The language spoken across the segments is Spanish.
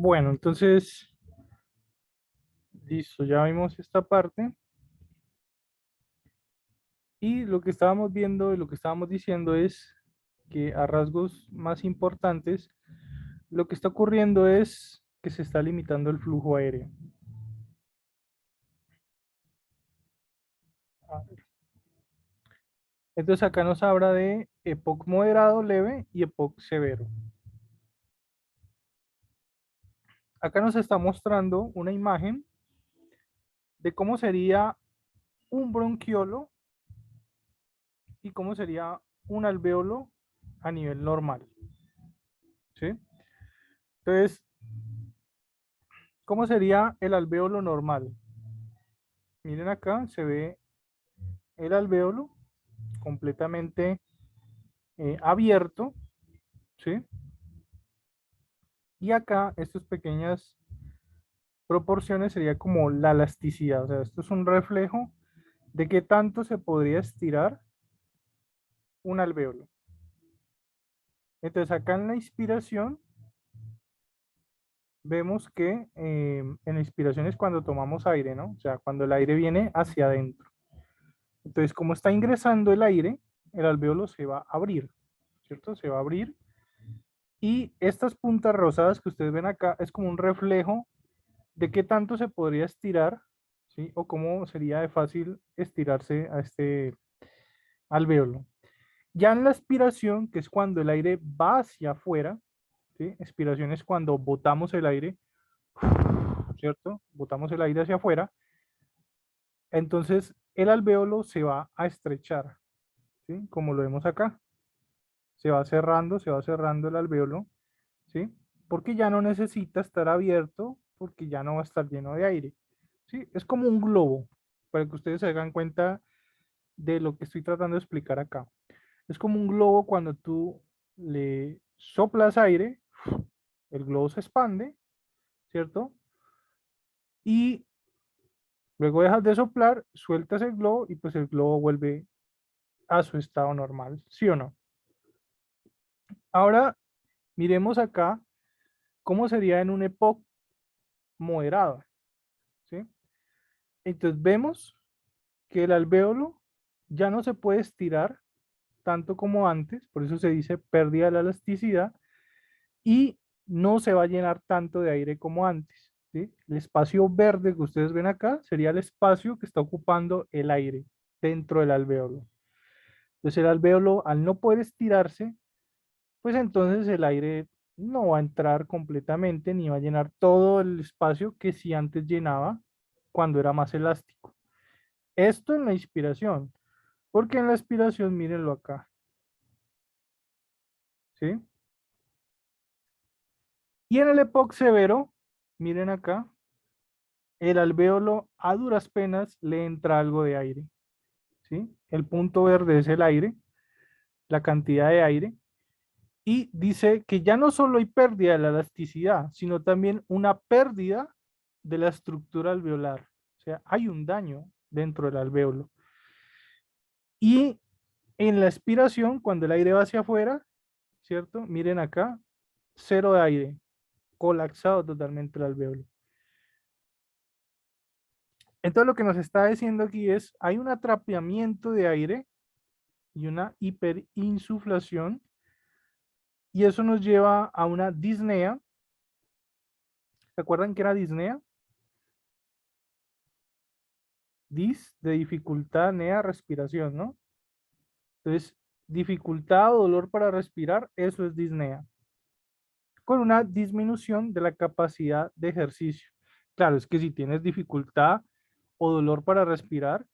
Bueno, entonces, listo, ya vimos esta parte. Y lo que estábamos viendo y lo que estábamos diciendo es que a rasgos más importantes, lo que está ocurriendo es que se está limitando el flujo aéreo. Entonces acá nos habla de EPOC moderado, leve y EPOC severo. Acá nos está mostrando una imagen de cómo sería un bronquiolo y cómo sería un alvéolo a nivel normal. ¿Sí? Entonces, ¿cómo sería el alvéolo normal? Miren acá, se ve el alvéolo completamente abierto, ¿sí? Y acá estas pequeñas proporciones sería como la elasticidad, o sea, esto es un reflejo de qué tanto se podría estirar un alvéolo. Entonces acá en la inspiración vemos que en la inspiración es cuando tomamos aire, ¿no? O sea, cuando el aire viene hacia adentro. Entonces, como está ingresando el aire, el alvéolo se va a abrir, ¿cierto? Se va a abrir. Y estas puntas rosadas que ustedes ven acá es como un reflejo de qué tanto se podría estirar, ¿sí? O cómo sería de fácil estirarse a este alvéolo. Ya en la expiración, que es cuando el aire va hacia afuera, ¿sí? Expiración es cuando botamos el aire, ¿cierto? Botamos el aire hacia afuera. Entonces, el alvéolo se va a estrechar, ¿sí? Como lo vemos acá. Se va cerrando el alvéolo, ¿sí? Porque ya no necesita estar abierto, porque ya no va a estar lleno de aire, ¿sí? Es como un globo, para que ustedes se hagan cuenta de lo que estoy tratando de explicar acá. Es como un globo cuando tú le soplas aire, el globo se expande, ¿cierto? Y luego dejas de soplar, sueltas el globo y pues el globo vuelve a su estado normal, ¿sí o no? Ahora miremos acá cómo sería en un EPOC moderado, ¿sí? Entonces vemos que el alvéolo ya no se puede estirar tanto como antes, por eso se dice pérdida de la elasticidad, y no se va a llenar tanto de aire como antes, ¿sí? El espacio verde que ustedes ven acá sería el espacio que está ocupando el aire dentro del alvéolo. Entonces el alvéolo, al no poder estirarse, pues entonces el aire no va a entrar completamente ni va a llenar todo el espacio que sí antes llenaba cuando era más elástico. Esto en la inspiración, porque en la expiración, mírenlo acá, ¿sí? Y en el EPOC severo, miren acá, el alvéolo a duras penas le entra algo de aire, ¿sí? El punto verde es el aire, la cantidad de aire, y dice que ya no solo hay pérdida de la elasticidad, sino también una pérdida de la estructura alveolar. O sea, hay un daño dentro del alvéolo. Y en la expiración, cuando el aire va hacia afuera, ¿cierto? Miren acá, cero de aire, colapsado totalmente el alvéolo. Entonces lo que nos está diciendo aquí es, hay un atrapamiento de aire y una hiperinsuflación, y eso nos lleva a una disnea. ¿Se acuerdan que era disnea? Dis de dificultad, nea, respiración, ¿no? Entonces, dificultad o dolor para respirar, eso es disnea, con una disminución de la capacidad de ejercicio. Claro, es que si tienes dificultad o dolor para respirar,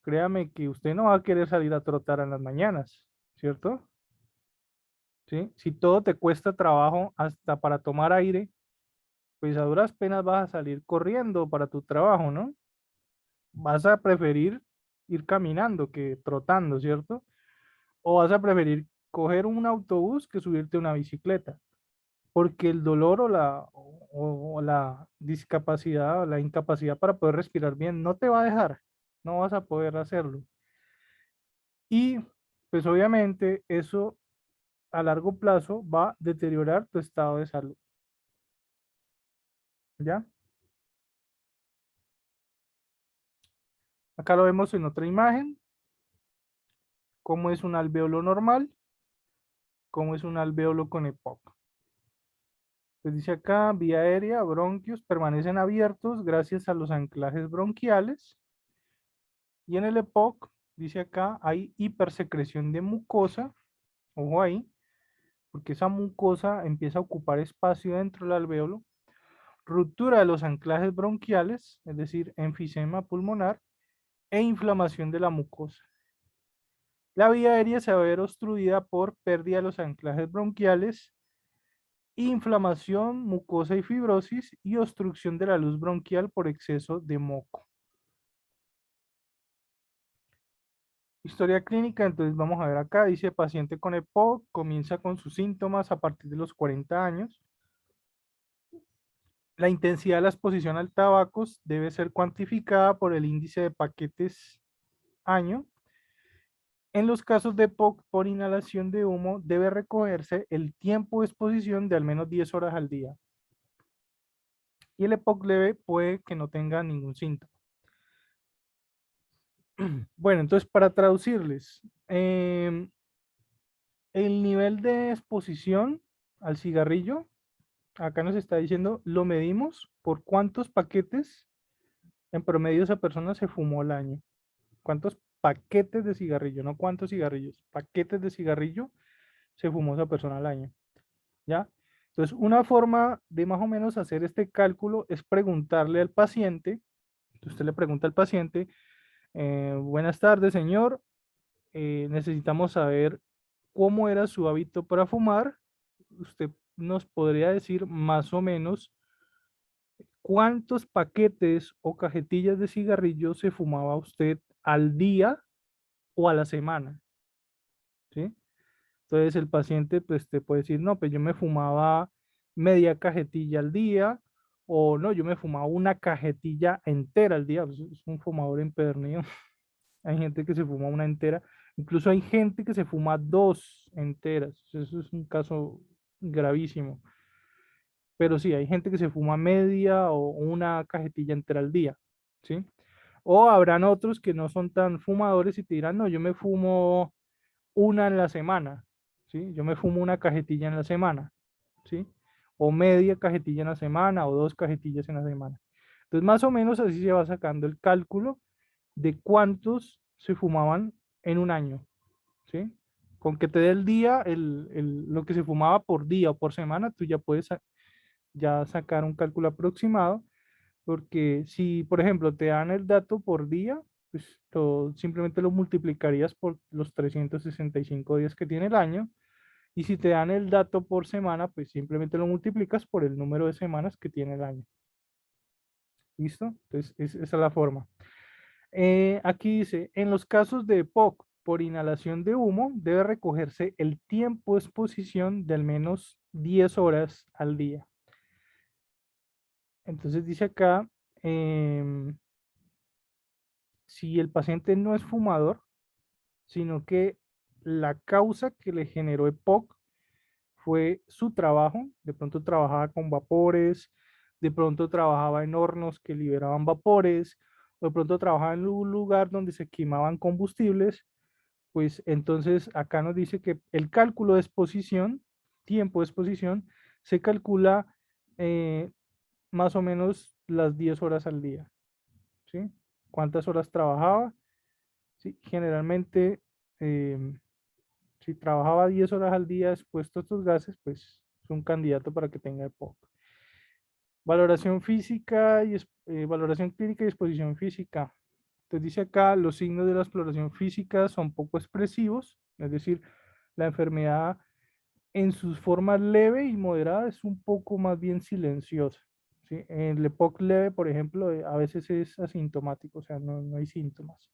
créame que usted no va a querer salir a trotar en las mañanas, ¿cierto? ¿Sí? Si todo te cuesta trabajo hasta para tomar aire, pues a duras penas vas a salir corriendo para tu trabajo, ¿no? Vas a preferir ir caminando que trotando, ¿cierto? O vas a preferir coger un autobús que subirte a una bicicleta, porque el dolor o la discapacidad o la incapacidad para poder respirar bien no te va a dejar, no vas a poder hacerlo. Y pues obviamente eso a largo plazo va a deteriorar tu estado de salud. ¿Ya? Acá lo vemos en otra imagen, cómo es un alvéolo normal, cómo es un alvéolo con EPOC. Entonces dice acá, vía aérea, bronquios permanecen abiertos gracias a los anclajes bronquiales. Y en el EPOC, dice acá, hay hipersecreción de mucosa, ojo ahí, porque esa mucosa empieza a ocupar espacio dentro del alvéolo, ruptura de los anclajes bronquiales, es decir, enfisema pulmonar, e inflamación de la mucosa. La vía aérea se va a ver obstruida por pérdida de los anclajes bronquiales, inflamación, mucosa y fibrosis y obstrucción de la luz bronquial por exceso de moco. Historia clínica, entonces vamos a ver acá, dice paciente con EPOC, comienza con sus síntomas a partir de los 40 años. La intensidad de la exposición al tabaco debe ser cuantificada por el índice de paquetes año. En los casos de EPOC por inhalación de humo, debe recogerse el tiempo de exposición de al menos 10 horas al día. Y el EPOC leve puede que no tenga ningún síntoma. Bueno, entonces para traducirles, el nivel de exposición al cigarrillo, acá nos está diciendo, lo medimos por cuántos paquetes en promedio esa persona se fumó al año. ¿Cuántos paquetes de cigarrillo? No cuántos cigarrillos, paquetes de cigarrillo se fumó esa persona al año. ¿Ya? Entonces, una forma de más o menos hacer este cálculo es preguntarle al paciente, usted le pregunta al paciente, buenas tardes, señor, necesitamos saber cómo era su hábito para fumar. Usted nos podría decir más o menos cuántos paquetes o cajetillas de cigarrillos se fumaba usted al día o a la semana, ¿sí? Entonces el paciente pues te puede decir, no, pues yo me fumaba media cajetilla al día, o no, yo me fumaba una cajetilla entera al día, pues, es un fumador empedernido. Hay gente que se fuma una entera, incluso hay gente que se fuma dos enteras, eso es un caso gravísimo. Pero sí, hay gente que se fuma media o una cajetilla entera al día, ¿sí? O habrán otros que no son tan fumadores y te dirán, no, yo me fumo una en la semana, ¿sí? Yo me fumo una cajetilla en la semana, ¿sí? O media cajetilla en la semana o dos cajetillas en la semana. Entonces, más o menos así se va sacando el cálculo de cuántos se fumaban en un año, ¿sí? Con que te dé el día, lo que se fumaba por día o por semana, tú ya puedes ya sacar un cálculo aproximado, porque si, por ejemplo, te dan el dato por día, pues simplemente lo multiplicarías por los 365 días que tiene el año, y si te dan el dato por semana, pues simplemente lo multiplicas por el número de semanas que tiene el año. ¿Listo? Entonces, esa es la forma. Aquí dice, en los casos de EPOC por inhalación de humo, debe recogerse el tiempo de exposición de al menos 10 horas al día. Entonces dice acá, si el paciente no es fumador, sino que la causa que le generó EPOC fue su trabajo, de pronto trabajaba con vapores, de pronto trabajaba en hornos que liberaban vapores, o de pronto trabajaba en un lugar donde se quemaban combustibles, pues entonces acá nos dice que el cálculo de exposición, tiempo de exposición, se calcula más o menos las 10 horas al día, ¿sí? ¿Cuántas horas trabajaba? Sí, generalmente, si trabajaba 10 horas al día expuesto a estos gases, pues es un candidato para que tenga EPOC. Valoración física y valoración clínica y exposición física. Entonces dice acá, los signos de la exploración física son poco expresivos, es decir, la enfermedad en sus formas leve y moderada es un poco más bien silenciosa, ¿sí? El EPOC leve, por ejemplo, a veces es asintomático, o sea, no hay síntomas.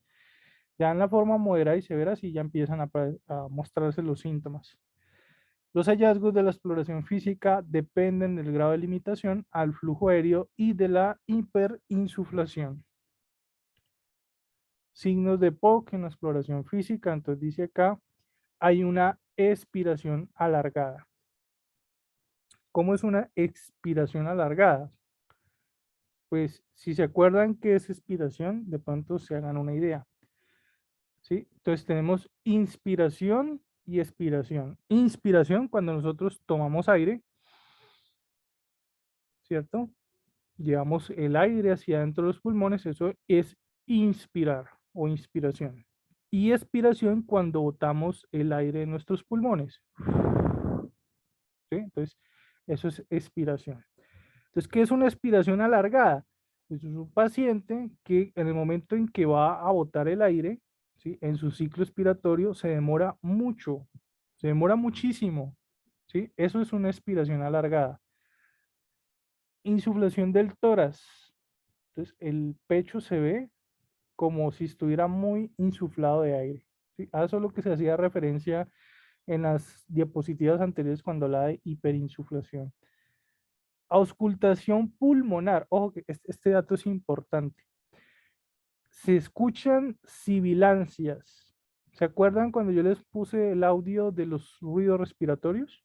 Ya en la forma moderada y severa sí ya empiezan a mostrarse los síntomas. Los hallazgos de la exploración física dependen del grado de limitación al flujo aéreo y de la hiperinsuflación. Signos de POC en la exploración física, entonces dice acá, hay una expiración alargada. ¿Cómo es una expiración alargada? pues si se acuerdan qué es expiración, de pronto se hagan una idea, ¿sí? Entonces tenemos inspiración y expiración. Inspiración cuando nosotros tomamos aire, ¿cierto? Llevamos el aire hacia adentro de los pulmones, eso es inspirar o inspiración. Y expiración cuando botamos el aire de nuestros pulmones, ¿sí? Entonces, eso es expiración. Entonces, ¿qué es una expiración alargada? Pues es un paciente que en el momento en que va a botar el aire, ¿sí? En su ciclo expiratorio se demora mucho, se demora muchísimo, ¿sí? Eso es una expiración alargada. Insuflación del tórax. Entonces, el pecho se ve como si estuviera muy insuflado de aire, ¿sí? A eso es lo que se hacía referencia en las diapositivas anteriores cuando hablaba de hiperinsuflación. Auscultación pulmonar. Ojo que este dato es importante. Se escuchan sibilancias. ¿Se acuerdan cuando yo les puse el audio de los ruidos respiratorios?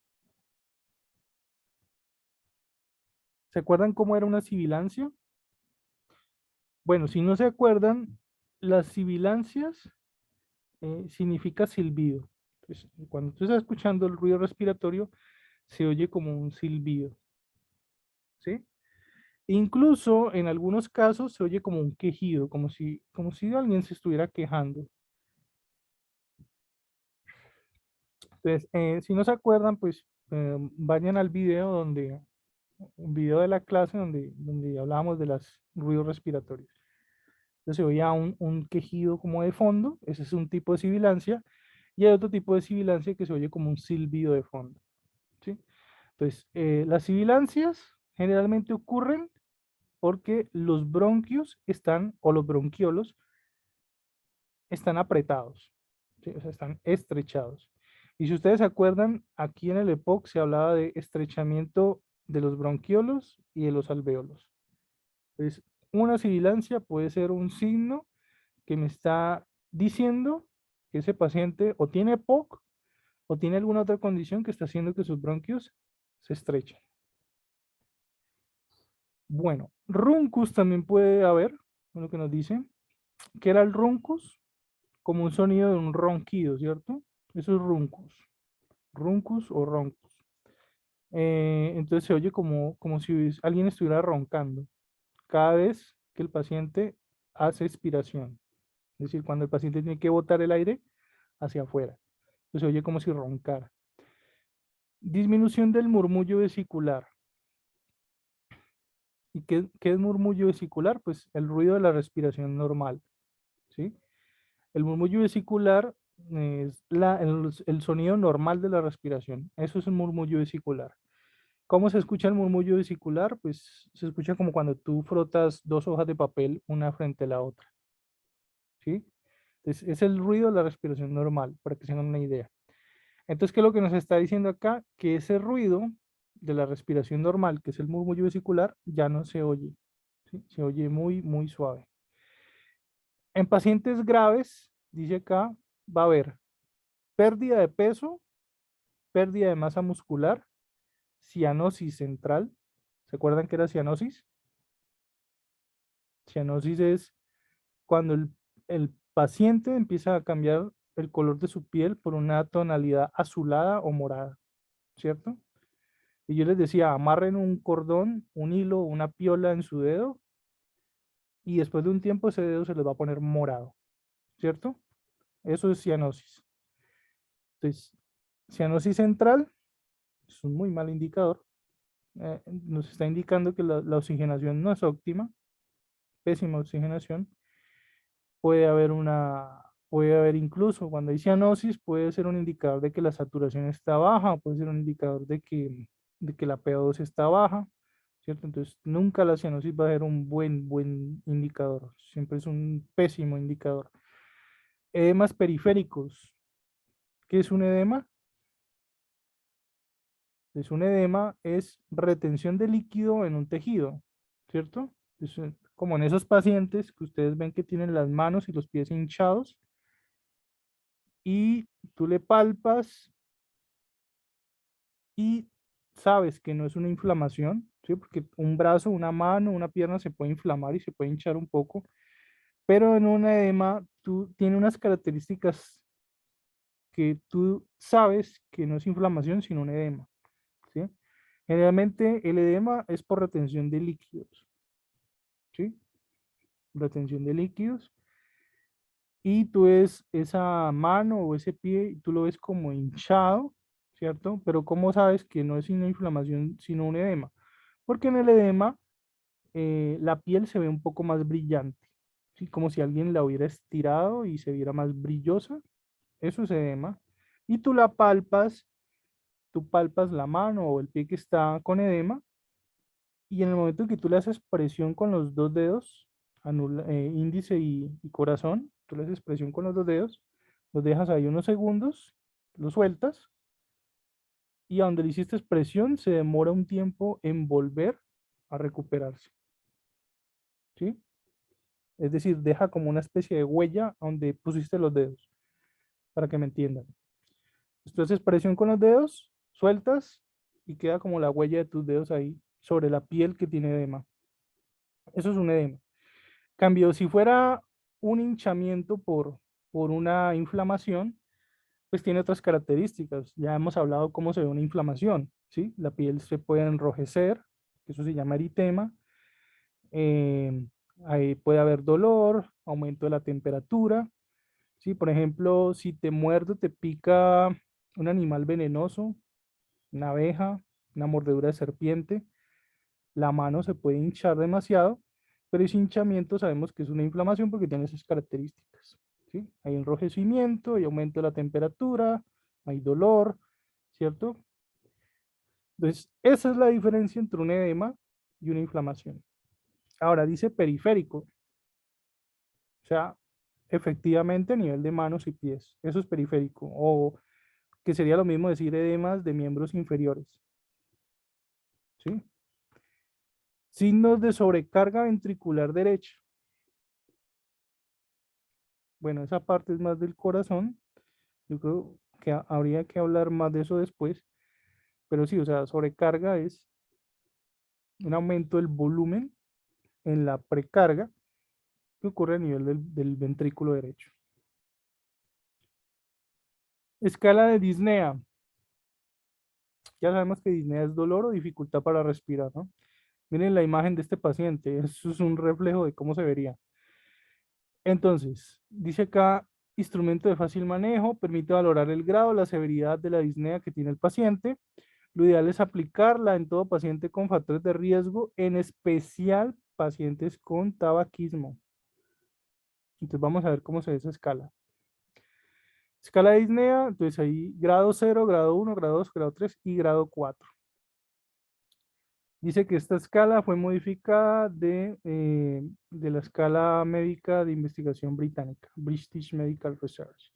¿Se acuerdan cómo era una sibilancia? Bueno, si no se acuerdan, las sibilancias significa silbido. Entonces, cuando tú estás escuchando el ruido respiratorio, se oye como un silbido, ¿sí? Incluso en algunos casos se oye como un quejido, como si alguien se estuviera quejando. Entonces, si no se acuerdan, pues vayan al video un video de la clase donde hablábamos de los ruidos respiratorios. Entonces se oía un quejido como de fondo, ese es un tipo de sibilancia, y hay otro tipo de sibilancia que se oye como un silbido de fondo, ¿sí? Entonces, las sibilancias generalmente ocurren porque los bronquios están, o los bronquiolos, están apretados, ¿sí? O sea, están estrechados. Y si ustedes se acuerdan, aquí en el EPOC se hablaba de estrechamiento de los bronquiolos y de los alvéolos. Entonces, una sibilancia puede ser un signo que me está diciendo que ese paciente o tiene EPOC o tiene alguna otra condición que está haciendo que sus bronquios se estrechen. Bueno, runcus también puede haber, lo que nos dice, que era el runcus, como un sonido de un ronquido, ¿cierto? Eso es runcus, runcus o roncus. Entonces se oye como si alguien estuviera roncando cada vez que el paciente hace expiración. Es decir, cuando el paciente tiene que botar el aire hacia afuera. Entonces se oye como si roncara. Disminución del murmullo vesicular. ¿Y qué es murmullo vesicular? Pues el ruido de la respiración normal, ¿sí? El murmullo vesicular es el sonido normal de la respiración. Eso es un murmullo vesicular. ¿Cómo se escucha el murmullo vesicular? Pues se escucha como cuando tú frotas dos hojas de papel una frente a la otra, ¿sí? Entonces, es el ruido de la respiración normal, para que se hagan una idea. Entonces, ¿qué es lo que nos está diciendo acá? Que ese ruido de la respiración normal, que es el murmullo vesicular, ya no se oye, ¿sí? Se oye muy, muy suave. En pacientes graves, dice acá, va a haber pérdida de peso, pérdida de masa muscular, cianosis central. ¿Se acuerdan que era cianosis? Cianosis es cuando el paciente empieza a cambiar el color de su piel por una tonalidad azulada o morada, ¿cierto? Y yo les decía, amarren un cordón, un hilo, una piola en su dedo y después de un tiempo ese dedo se les va a poner morado, ¿cierto? Eso es cianosis. Entonces, cianosis central es un muy mal indicador. Nos está indicando que la oxigenación no es óptima, pésima oxigenación. Puede haber incluso cuando hay cianosis, puede ser un indicador de que la saturación está baja, puede ser un indicador de que la PO2 está baja, ¿cierto? Entonces, nunca la cianosis va a ser un buen indicador, siempre es un pésimo indicador. Edemas periféricos. ¿Qué es un edema? Pues un edema es retención de líquido en un tejido, ¿cierto? Como en esos pacientes que ustedes ven que tienen las manos y los pies hinchados y tú le palpas y sabes que no es una inflamación, ¿sí? Porque un brazo, una mano, una pierna se puede inflamar y se puede hinchar un poco, pero en un edema tú tiene unas características que tú sabes que no es inflamación, sino un edema, ¿sí? Generalmente el edema es por retención de líquidos, ¿sí? Retención de líquidos. Y tú ves esa mano o ese pie, y tú lo ves como hinchado, ¿cierto? Pero ¿cómo sabes que no es una inflamación, sino un edema? Porque en el edema la piel se ve un poco más brillante, ¿sí? Como si alguien la hubiera estirado y se viera más brillosa. Eso es edema. Y tú palpas la mano o el pie que está con edema, y en el momento en que tú le haces presión con los dos dedos, índice y corazón, tú le haces presión con los dos dedos, los dejas ahí unos segundos, los sueltas, y a donde le hiciste presión se demora un tiempo en volver a recuperarse, ¿sí? Es decir, deja como una especie de huella donde pusiste los dedos, para que me entiendan. Entonces, presión con los dedos, sueltas y queda como la huella de tus dedos ahí sobre la piel que tiene edema. Eso es un edema. Cambio, si fuera un hinchamiento por una inflamación, pues tiene otras características. Ya hemos hablado cómo se ve una inflamación, ¿sí? La piel se puede enrojecer, eso se llama eritema. eh, Ahí puede haber dolor, aumento de la temperatura, ¿sí? Por ejemplo, si te muerde, te pica un animal venenoso, una abeja, una mordedura de serpiente, la mano se puede hinchar demasiado, pero ese hinchamiento sabemos que es una inflamación porque tiene esas características, ¿sí? Hay enrojecimiento, hay aumento de la temperatura, hay dolor, ¿cierto? Entonces, esa es la diferencia entre un edema y una inflamación. Ahora dice periférico, o sea, efectivamente a nivel de manos y pies, eso es periférico, o que sería lo mismo decir edemas de miembros inferiores, ¿sí? Signos de sobrecarga ventricular derecha. Bueno, esa parte es más del corazón. Yo creo que habría que hablar más de eso después. Pero sí, o sea, sobrecarga es un aumento del volumen en la precarga que ocurre a nivel del ventrículo derecho. Escala de disnea. Ya sabemos que disnea es dolor o dificultad para respirar, ¿no? Miren la imagen de este paciente. Eso es un reflejo de cómo se vería. Entonces, dice acá, instrumento de fácil manejo, permite valorar el grado, la severidad de la disnea que tiene el paciente. Lo ideal es aplicarla en todo paciente con factores de riesgo, en especial pacientes con tabaquismo. Entonces vamos a ver cómo se ve esa escala. Escala de disnea, entonces ahí grado 0, grado 1, grado 2, grado 3 y grado 4. Dice que esta escala fue modificada de la escala médica de investigación británica, British Medical Research.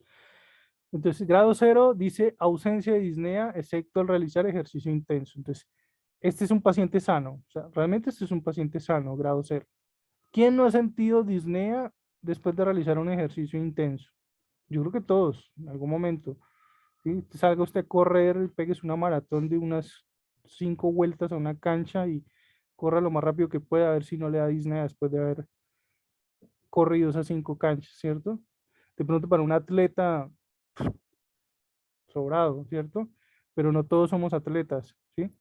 Entonces, grado 0 dice ausencia de disnea, excepto al realizar ejercicio intenso. Entonces, este es un paciente sano. O sea, realmente este es un paciente sano, grado 0. ¿Quién no ha sentido disnea después de realizar un ejercicio intenso? Yo creo que todos, en algún momento. ¿Sí? Salga usted a correr, pegues una maratón de unas 5 vueltas a una cancha y corra lo más rápido que pueda a ver si no le da disnea después de haber corrido esas 5 canchas, ¿cierto? De pronto para un atleta sobrado, ¿cierto? Pero no todos somos atletas, ¿sí?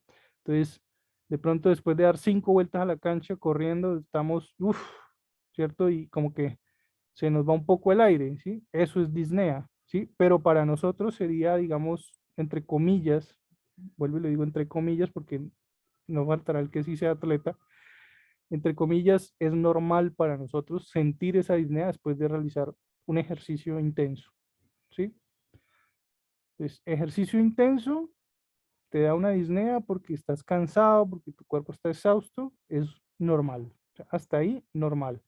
Entonces, de pronto después de dar 5 vueltas a la cancha corriendo, estamos, uff, ¿cierto? Y como que se nos va un poco el aire, ¿sí? Eso es disnea, ¿sí? Pero para nosotros sería, digamos, entre comillas, vuelvo y le digo entre comillas porque no faltará el que sí sea atleta, entre comillas, es normal para nosotros sentir esa disnea después de realizar un ejercicio intenso, ¿sí? Entonces, ejercicio intenso te da una disnea porque estás cansado, porque tu cuerpo está exhausto, es normal. O sea, hasta ahí, normal.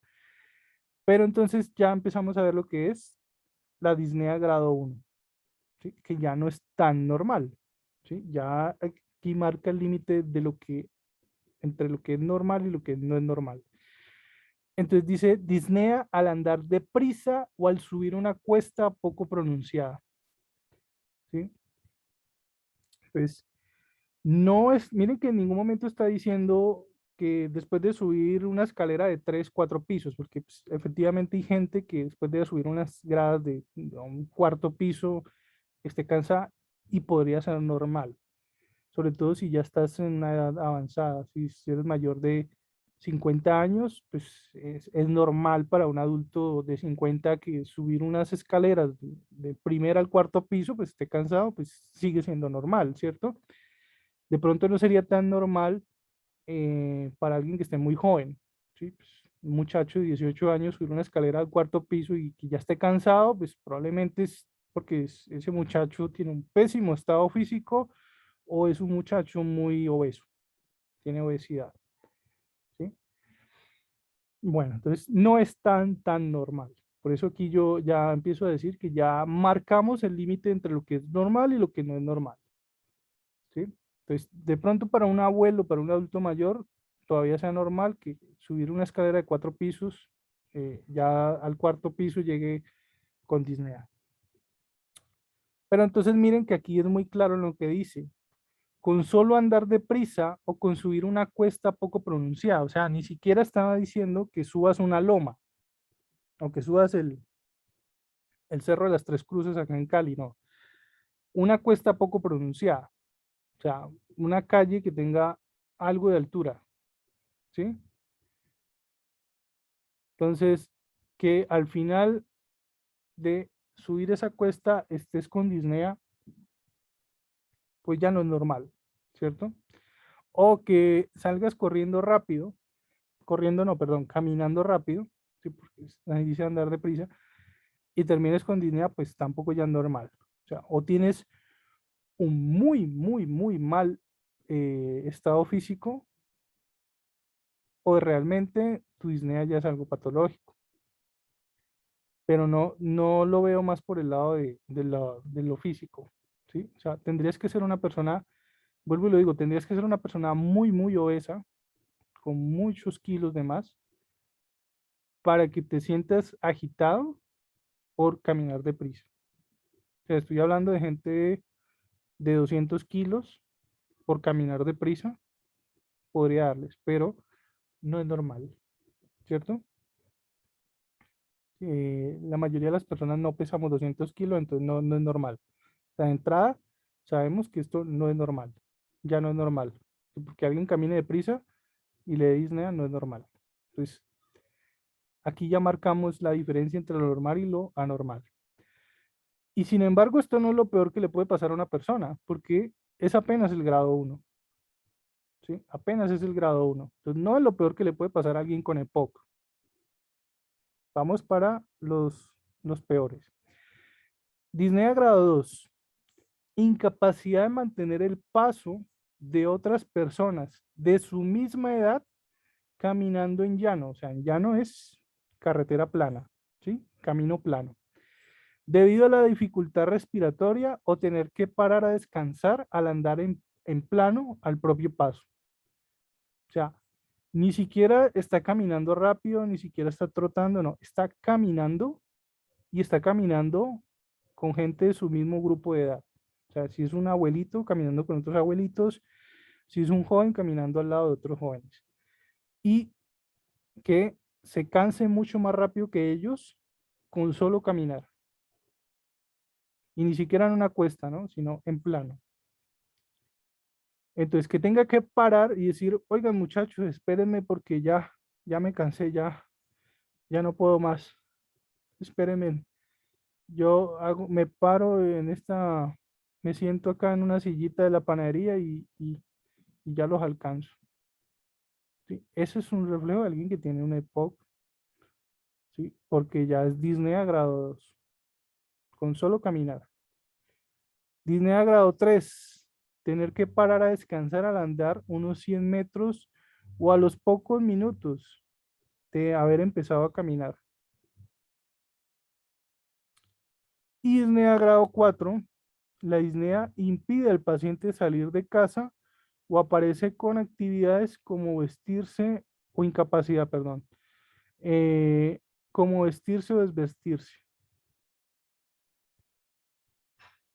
Pero entonces ya empezamos a ver lo que es la disnea grado 1, ¿sí? Que ya no es tan normal, ¿sí? Ya aquí marca el límite de lo que, entre lo que es normal y lo que no es normal. Entonces dice disnea al andar deprisa o al subir una cuesta poco pronunciada, ¿sí? Pues No es, miren que en ningún momento está diciendo que después de subir una escalera de 3, 4 pisos, porque pues, efectivamente hay gente que después de subir unas gradas de un cuarto piso esté cansada y podría ser normal, sobre todo si ya estás en una edad avanzada, si eres mayor de 50 años, pues es normal para un adulto de 50 que subir unas escaleras de primer al cuarto piso, pues esté cansado, pues sigue siendo normal, ¿cierto? De pronto no sería tan normal para alguien que esté muy joven, ¿sí? Pues, un muchacho de 18 años subir una escalera al cuarto piso y que ya esté cansado, pues probablemente es porque ese muchacho tiene un pésimo estado físico o es un muchacho muy obeso, tiene obesidad, ¿sí? Bueno, entonces no es tan normal. Por eso aquí yo ya empiezo a decir que ya marcamos el límite entre lo que es normal y lo que no es normal, ¿sí? Entonces, de pronto para un abuelo, para un adulto mayor, todavía sea normal que subir una escalera de 4 pisos, ya al cuarto piso llegue con disnea. Pero entonces miren que aquí es muy claro lo que dice. Con solo andar deprisa o con subir una cuesta poco pronunciada. O sea, ni siquiera estaba diciendo que subas una loma o que subas el Cerro de las Tres Cruces acá en Cali, no. Una cuesta poco pronunciada. O sea, una calle que tenga algo de altura, ¿sí? Entonces, que al final de subir esa cuesta estés con disnea, pues ya no es normal, ¿cierto? O que salgas corriendo rápido, corriendo no, perdón, caminando rápido, ¿sí? Porque ahí dice andar deprisa, y termines con disnea, pues tampoco ya es normal. O sea, o tienes un muy mal estado físico, o realmente tu disnea ya es algo patológico. Pero no lo veo más por el lado de lo físico, ¿sí? O sea, tendrías que ser una persona, vuelvo y lo digo, tendrías que ser una persona muy obesa, con muchos kilos de más, para que te sientas agitado por caminar deprisa. O sea, estoy hablando de gente de 200 kilos por caminar deprisa, podría darles, pero no es normal, ¿cierto? La mayoría de las personas no pesamos 200 kilos, entonces no es normal. O sea, de entrada, sabemos que esto no es normal, ya no es normal. Porque alguien camine deprisa y le dé disnea no es normal. Entonces, aquí ya marcamos la diferencia entre lo normal y lo anormal. Y sin embargo, esto no es lo peor que le puede pasar a una persona, porque es apenas el grado uno, ¿sí? Apenas es el grado uno. Entonces, no es lo peor que le puede pasar a alguien con EPOC. Vamos para los peores. Disnea grado 2. Incapacidad de mantener el paso de otras personas de su misma edad caminando en llano. O sea, en llano es carretera plana, ¿sí? Camino plano. Debido a la dificultad respiratoria o tener que parar a descansar al andar en plano al propio paso. O sea, ni siquiera está caminando rápido, ni siquiera está trotando, no, está caminando y está caminando con gente de su mismo grupo de edad. O sea, si es un abuelito caminando con otros abuelitos, si es un joven caminando al lado de otros jóvenes. Y que se canse mucho más rápido que ellos con solo caminar. Y ni siquiera en una cuesta, ¿no? Sino en plano. Entonces, que tenga que parar y decir, oigan muchachos, espérenme porque ya me cansé, ya no puedo más. Espérenme. Me paro me siento acá en una sillita de la panadería y ya los alcanzo. ¿Sí? Eso es un reflejo de alguien que tiene una EPOC, ¿sí? Porque ya es disnea grado 2 con solo caminar. Disnea grado 3 tener que parar a descansar al andar unos 100 metros o a los pocos minutos de haber empezado a caminar. Y disnea grado 4 la disnea impide al paciente salir de casa o aparece con actividades como vestirse o incapacidad, perdón, eh, como vestirse o desvestirse.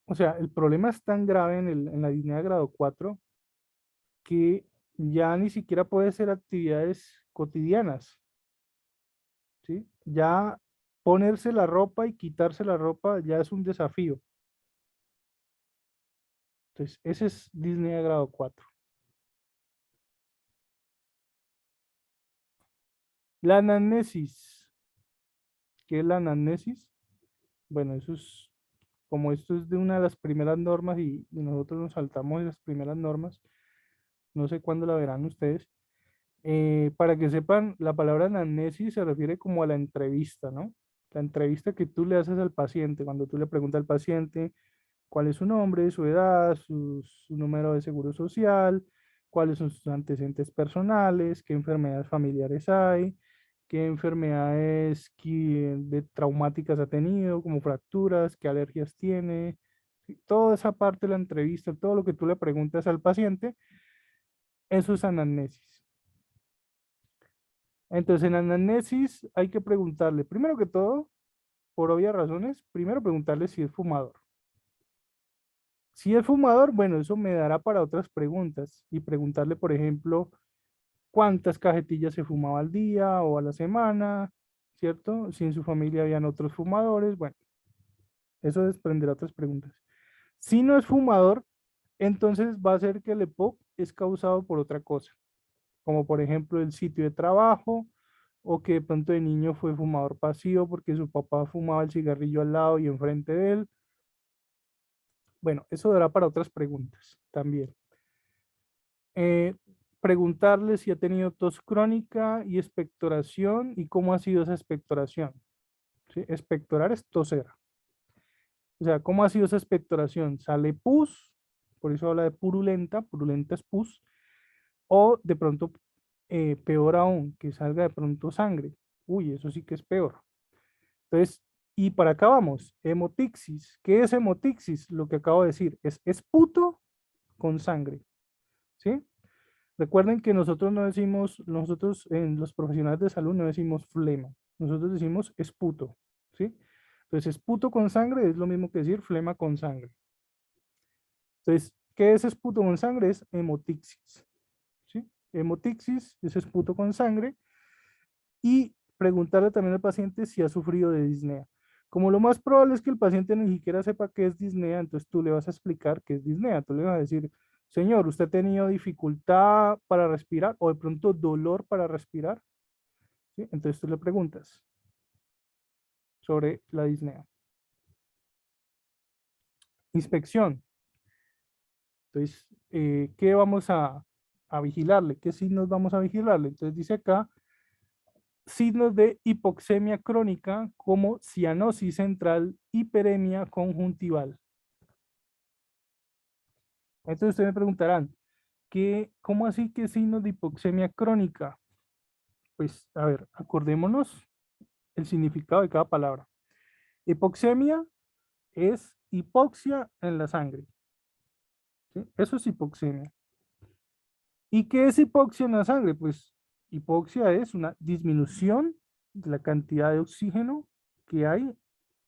O sea, el problema es tan grave en la disnea grado 4 que ya ni siquiera puede ser actividades cotidianas, ¿sí? Ya ponerse la ropa y quitarse la ropa ya es un desafío. Entonces, ese es disnea grado 4. La anamnesis. ¿Qué es la anamnesis? Bueno, eso es, como esto es de una de las primeras normas y nosotros nos saltamos las primeras normas, no sé cuándo la verán ustedes. Para que sepan, la palabra anamnesis se refiere como a la entrevista, ¿no? La entrevista que tú le haces al paciente, cuando tú le preguntas al paciente cuál es su nombre, su edad, su número de seguro social, cuáles son sus antecedentes personales, qué enfermedades familiares hay, qué enfermedades traumáticas ha tenido, como fracturas, qué alergias tiene. Sí, toda esa parte de la entrevista, todo lo que tú le preguntas al paciente, eso es anamnesis. Entonces, en anamnesis hay que preguntarle, primero que todo, por obvias razones, primero preguntarle si es fumador. Si es fumador, bueno, eso me dará para otras preguntas y preguntarle, por ejemplo, cuántas cajetillas se fumaba al día o a la semana, ¿cierto? Si en su familia habían otros fumadores, bueno, eso desprenderá otras preguntas. Si no es fumador, entonces va a ser que el EPOC es causado por otra cosa, como por ejemplo el sitio de trabajo o que de pronto de niño fue fumador pasivo porque su papá fumaba el cigarrillo al lado y enfrente de él. Bueno, eso dará para otras preguntas también. Eh, Preguntarle si ha tenido tos crónica y expectoración y cómo ha sido esa expectoración. ¿Sí? Expectorar es toser. O sea, ¿cómo ha sido esa expectoración? ¿Sale pus? Por eso habla de purulenta, purulenta es pus. O de pronto, peor aún, que salga de pronto sangre. Uy, eso sí que es peor. Entonces, y para acá vamos, hemotixis. ¿Qué es hemotixis? Lo que acabo de decir, es esputo con sangre. ¿Sí? Recuerden que nosotros no decimos, nosotros en los profesionales de salud no decimos flema, nosotros decimos esputo, ¿sí? Entonces, esputo con sangre es lo mismo que decir flema con sangre. Entonces, ¿qué es esputo con sangre? Es hemotixis, ¿sí? Hemotixis es esputo con sangre y preguntarle también al paciente si ha sufrido de disnea. Como lo más probable es que el paciente ni siquiera sepa qué es disnea, entonces tú le vas a explicar qué es disnea. Tú le vas a decir, señor, ¿usted ha tenido dificultad para respirar o de pronto dolor para respirar? ¿Sí? Entonces tú le preguntas sobre la disnea. Inspección. Entonces, ¿qué vamos a vigilarle? ¿Qué signos vamos a vigilarle? Entonces dice acá, signos de hipoxemia crónica como cianosis central, hiperemia conjuntival. Entonces ustedes me preguntarán, ¿cómo así que signos de hipoxemia crónica? Pues, a ver, acordémonos el significado de cada palabra. Hipoxemia es hipoxia en la sangre, ¿sí? Eso es hipoxemia. ¿Y qué es hipoxia en la sangre? Pues hipoxia es una disminución de la cantidad de oxígeno que hay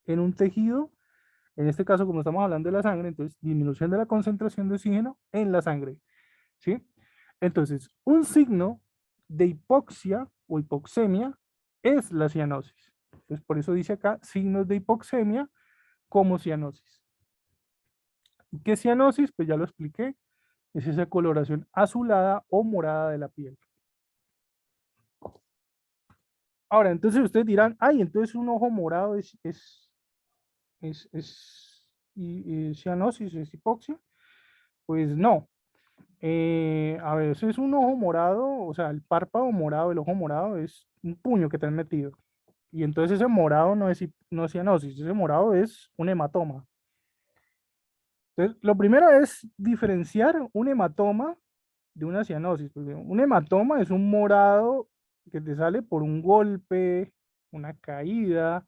en un tejido. En este caso, como estamos hablando de la sangre, entonces disminución de la concentración de oxígeno en la sangre, ¿sí? Entonces, un signo de hipoxia o hipoxemia es la cianosis. Entonces, por eso dice acá signos de hipoxemia como cianosis. ¿Qué es cianosis? Pues ya lo expliqué. Es esa coloración azulada o morada de la piel. Ahora, entonces ustedes dirán, ay, entonces un ojo morado es cianosis, es hipoxia. Pues no. A ver, eso es un ojo morado, o sea, el párpado morado, el ojo morado es un puño que te han metido. Y entonces ese morado no es cianosis, ese morado es un hematoma. Entonces, lo primero es diferenciar un hematoma de una cianosis, porque un hematoma es un morado que te sale por un golpe, una caída,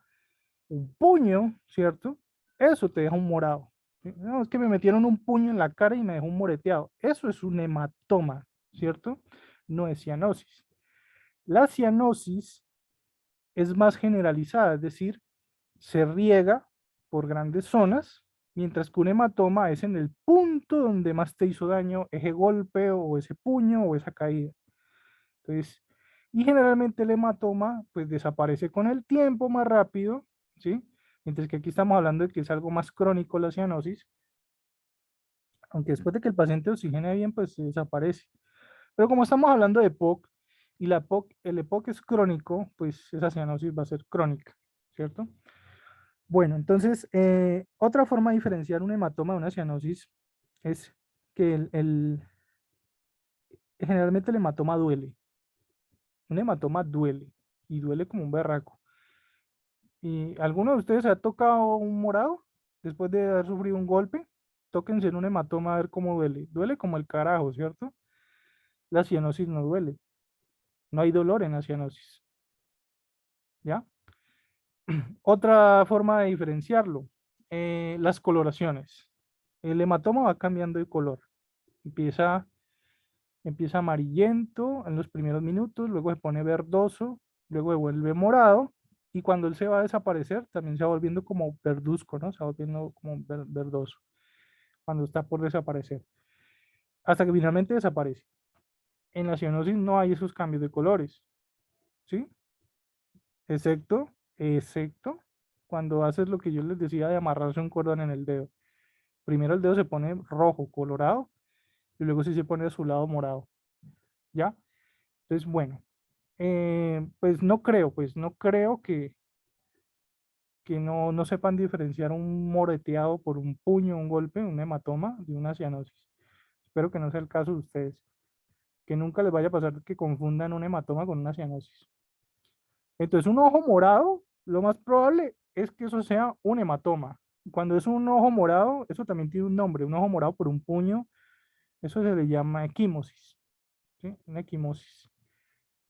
un puño, ¿cierto? Eso te deja un morado. ¿Sí? No, es que me metieron un puño en la cara y me dejó un moreteado. Eso es un hematoma, ¿cierto? No es cianosis. La cianosis es más generalizada, es decir, se riega por grandes zonas, mientras que un hematoma es en el punto donde más te hizo daño ese golpe o ese puño o esa caída. Entonces, y generalmente el hematoma pues desaparece con el tiempo más rápido, ¿sí? Mientras que aquí estamos hablando de que es algo más crónico la cianosis, aunque después de que el paciente oxigene bien, pues se desaparece. Pero como estamos hablando de EPOC y el EPOC es crónico, pues esa cianosis va a ser crónica, ¿cierto? Bueno, entonces, otra forma de diferenciar un hematoma de una cianosis es que generalmente el hematoma duele. Un hematoma duele y duele como un berraco. ¿Y alguno de ustedes ha tocado un morado después de haber sufrido un golpe? Tóquense en un hematoma a ver cómo duele. Duele como el carajo, ¿cierto? La cianosis no duele. No hay dolor en la cianosis, ¿ya? Otra forma de diferenciarlo, las coloraciones. El hematoma va cambiando de color. Empieza, empieza amarillento en los primeros minutos, luego se pone verdoso, luego se vuelve morado y cuando él se va a desaparecer también se va volviendo como verduzco, ¿no? Se va volviendo como verdoso cuando está por desaparecer, hasta que finalmente desaparece. En la cianosis no hay esos cambios de colores, ¿sí? Excepto, excepto cuando haces lo que yo les decía de amarrarse un cordón en el dedo. Primero el dedo se pone rojo, colorado, y luego sí se pone azulado, morado, ¿ya? Entonces, bueno, pues no creo que no sepan diferenciar un moreteado por un puño, un golpe, un hematoma de una cianosis. Espero que no sea el caso de ustedes, que nunca les vaya a pasar que confundan un hematoma con una cianosis. Entonces, un ojo morado, lo más probable es que eso sea un hematoma. Cuando es un ojo morado, eso también tiene un nombre, un ojo morado por un puño, eso se le llama equimosis, ¿sí? Una equimosis.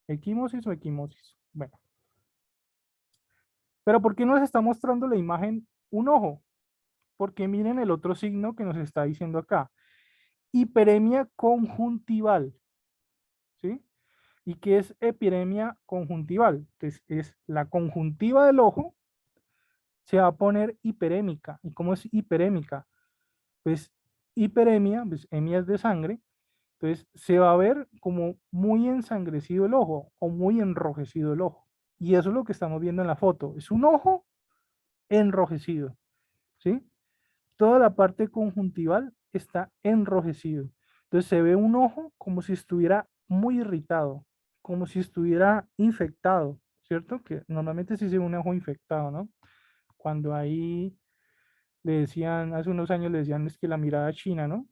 Equimosis o equimosis. Bueno, pero ¿por qué nos está mostrando la imagen un ojo? Porque miren el otro signo que nos está diciendo acá. Hiperemia conjuntival, ¿sí? ¿Y qué es epidemia conjuntival? Entonces, es la conjuntiva del ojo se va a poner hiperémica. ¿Y cómo es hiperémica? Pues hiperemia, pues emia es de sangre, entonces se va a ver como muy ensangrecido el ojo o muy enrojecido el ojo. Y eso es lo que estamos viendo en la foto. Es un ojo enrojecido, ¿sí? Toda la parte conjuntival está enrojecido. Entonces se ve un ojo como si estuviera muy irritado, como si estuviera infectado, ¿cierto? Que normalmente sí se ve un ojo infectado, ¿no? Cuando ahí le decían, hace unos años le decían es que la mirada china, ¿no?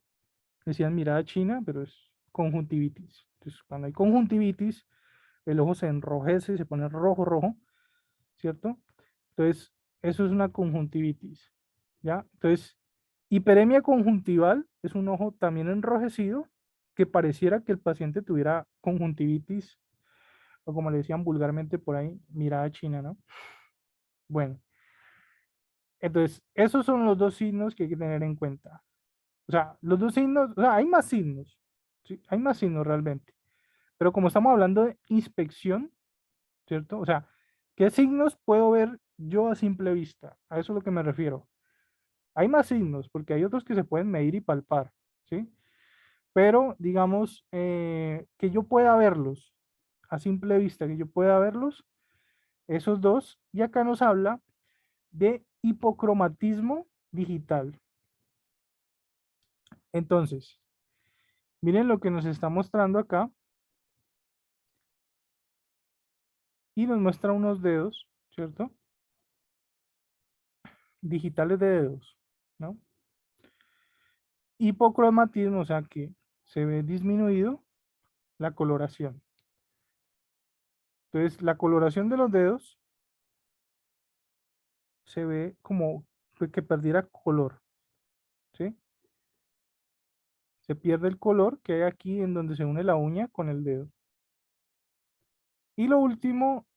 Decían mirada china, pero es conjuntivitis. Entonces, cuando hay conjuntivitis, el ojo se enrojece, se pone rojo, rojo, ¿cierto? Entonces, eso es una conjuntivitis, ¿ya? Entonces, hiperemia conjuntival es un ojo también enrojecido que pareciera que el paciente tuviera conjuntivitis, o como le decían vulgarmente por ahí, mirada china, ¿no? Bueno, entonces, esos son los dos signos que hay que tener en cuenta. O sea, los dos signos, o sea, hay más signos, ¿sí? Hay más signos realmente. Pero como estamos hablando de inspección, ¿cierto? O sea, ¿qué signos puedo ver yo a simple vista? A eso es lo que me refiero. Hay más signos, porque hay otros que se pueden medir y palpar, ¿sí? Pero, digamos, que yo pueda verlos a simple vista, que yo pueda verlos, esos dos, y acá nos habla de hipocromatismo digital. Entonces, miren lo que nos está mostrando acá, y nos muestra unos dedos, ¿cierto? Digitales de dedos, ¿no? Hipocromatismo, o sea que se ve disminuido la coloración. Entonces, la coloración de los dedos se ve como que perdiera color, ¿sí? Se pierde el color que hay aquí en donde se une la uña con el dedo. Y lo último,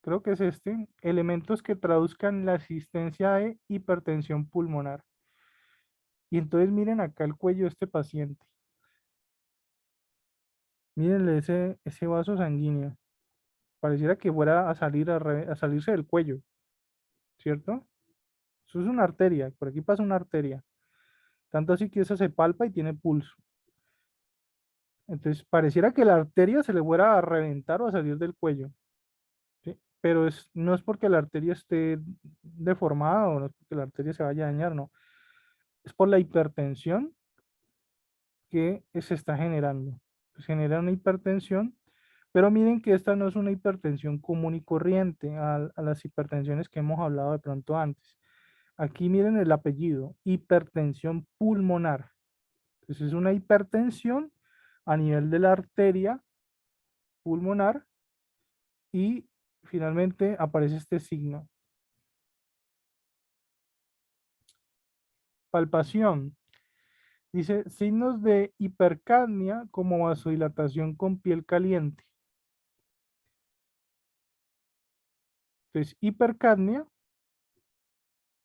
creo que es este, elementos que traduzcan la existencia de hipertensión pulmonar. Y entonces miren acá el cuello de este paciente. Mírenle ese vaso sanguíneo. Pareciera que fuera a salir a salirse del cuello, ¿cierto? Eso es una arteria, por aquí pasa una arteria. Tanto así que esa se palpa y tiene pulso. Entonces, pareciera que la arteria se le fuera a reventar o a salir del cuello, ¿sí? Pero no es porque la arteria esté deformada o no es porque la arteria se vaya a dañar, no. Es por la hipertensión que se está generando. Se genera una hipertensión, pero miren que esta no es una hipertensión común y corriente a las hipertensiones que hemos hablado de pronto antes. Aquí miren el apellido, hipertensión pulmonar. Entonces es una hipertensión a nivel de la arteria pulmonar y finalmente aparece este signo. Palpación. Dice signos de hipercapnia como vasodilatación con piel caliente. Entonces, hipercapnia,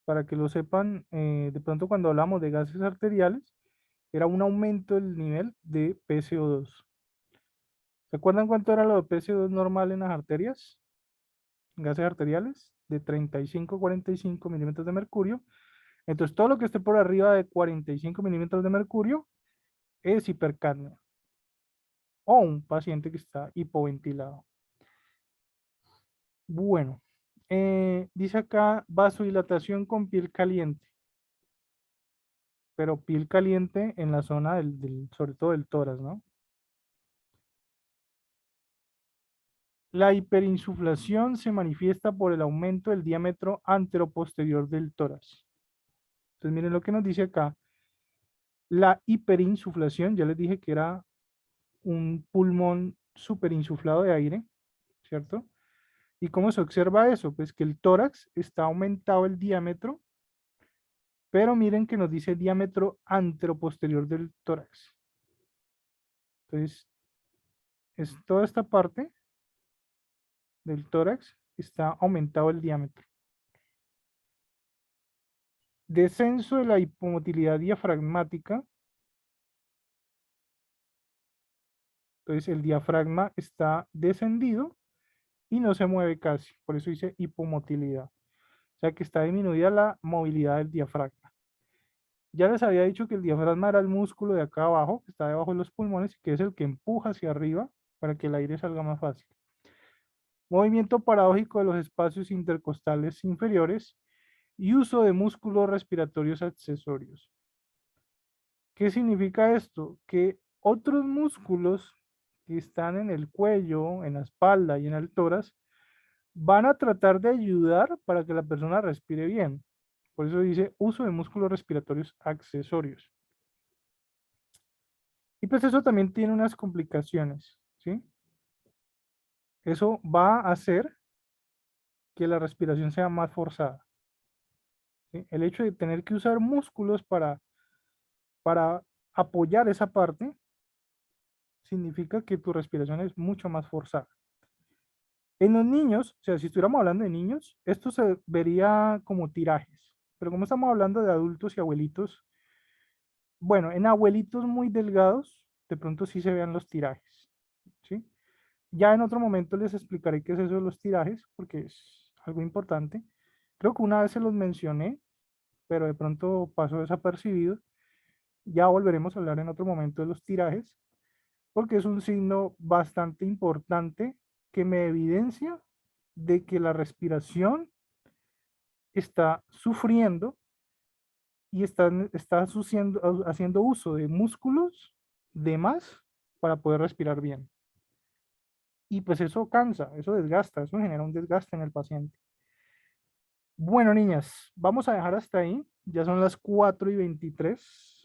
para que lo sepan, de pronto cuando hablamos de gases arteriales, era un aumento del nivel de PCO2. ¿Se acuerdan cuánto era lo de PCO2 normal en las arterias? Gases arteriales de 35 a 45 milímetros de mercurio. Entonces, todo lo que esté por arriba de 45 milímetros de mercurio es hipercapnia o un paciente que está hipoventilado. Bueno, dice acá vasodilatación con piel caliente, pero piel caliente en la zona sobre todo del tórax, ¿no? La hiperinsuflación se manifiesta por el aumento del diámetro anteroposterior del tórax. Entonces, miren lo que nos dice acá. La hiperinsuflación, ya les dije que era un pulmón superinsuflado de aire, ¿cierto? ¿Y cómo se observa eso? Pues que el tórax está aumentado el diámetro, pero miren que nos dice diámetro anteroposterior del tórax. Entonces, es toda esta parte del tórax está aumentado el diámetro. Descenso de la hipomotilidad diafragmática. Entonces, el diafragma está descendido y no se mueve casi. Por eso dice hipomotilidad. O sea que está disminuida la movilidad del diafragma. Ya les había dicho que el diafragma era el músculo de acá abajo, que está debajo de los pulmones, y que es el que empuja hacia arriba para que el aire salga más fácil. Movimiento paradójico de los espacios intercostales inferiores y uso de músculos respiratorios accesorios. ¿Qué significa esto? Que otros músculos que están en el cuello, en la espalda y en el tórax van a tratar de ayudar para que la persona respire bien. Por eso dice uso de músculos respiratorios accesorios. Y pues eso también tiene unas complicaciones, ¿sí? Eso va a hacer que la respiración sea más forzada, ¿sí? El hecho de tener que usar músculos para apoyar esa parte significa que tu respiración es mucho más forzada. En los niños, o sea, si estuviéramos hablando de niños, esto se vería como tirajes, pero como estamos hablando de adultos y abuelitos, bueno, en abuelitos muy delgados, de pronto sí se vean los tirajes, ¿sí? Ya en otro momento les explicaré qué es eso de los tirajes, porque es algo importante. Creo que una vez se los mencioné, pero de pronto pasó desapercibido. Ya volveremos a hablar en otro momento de los tirajes, porque es un signo bastante importante que me evidencia de que la respiración está sufriendo y está haciendo uso de músculos de más para poder respirar bien. Y pues eso cansa, eso desgasta, eso genera un desgaste en el paciente. Bueno, niñas, vamos a dejar hasta ahí. Ya son las 4:23.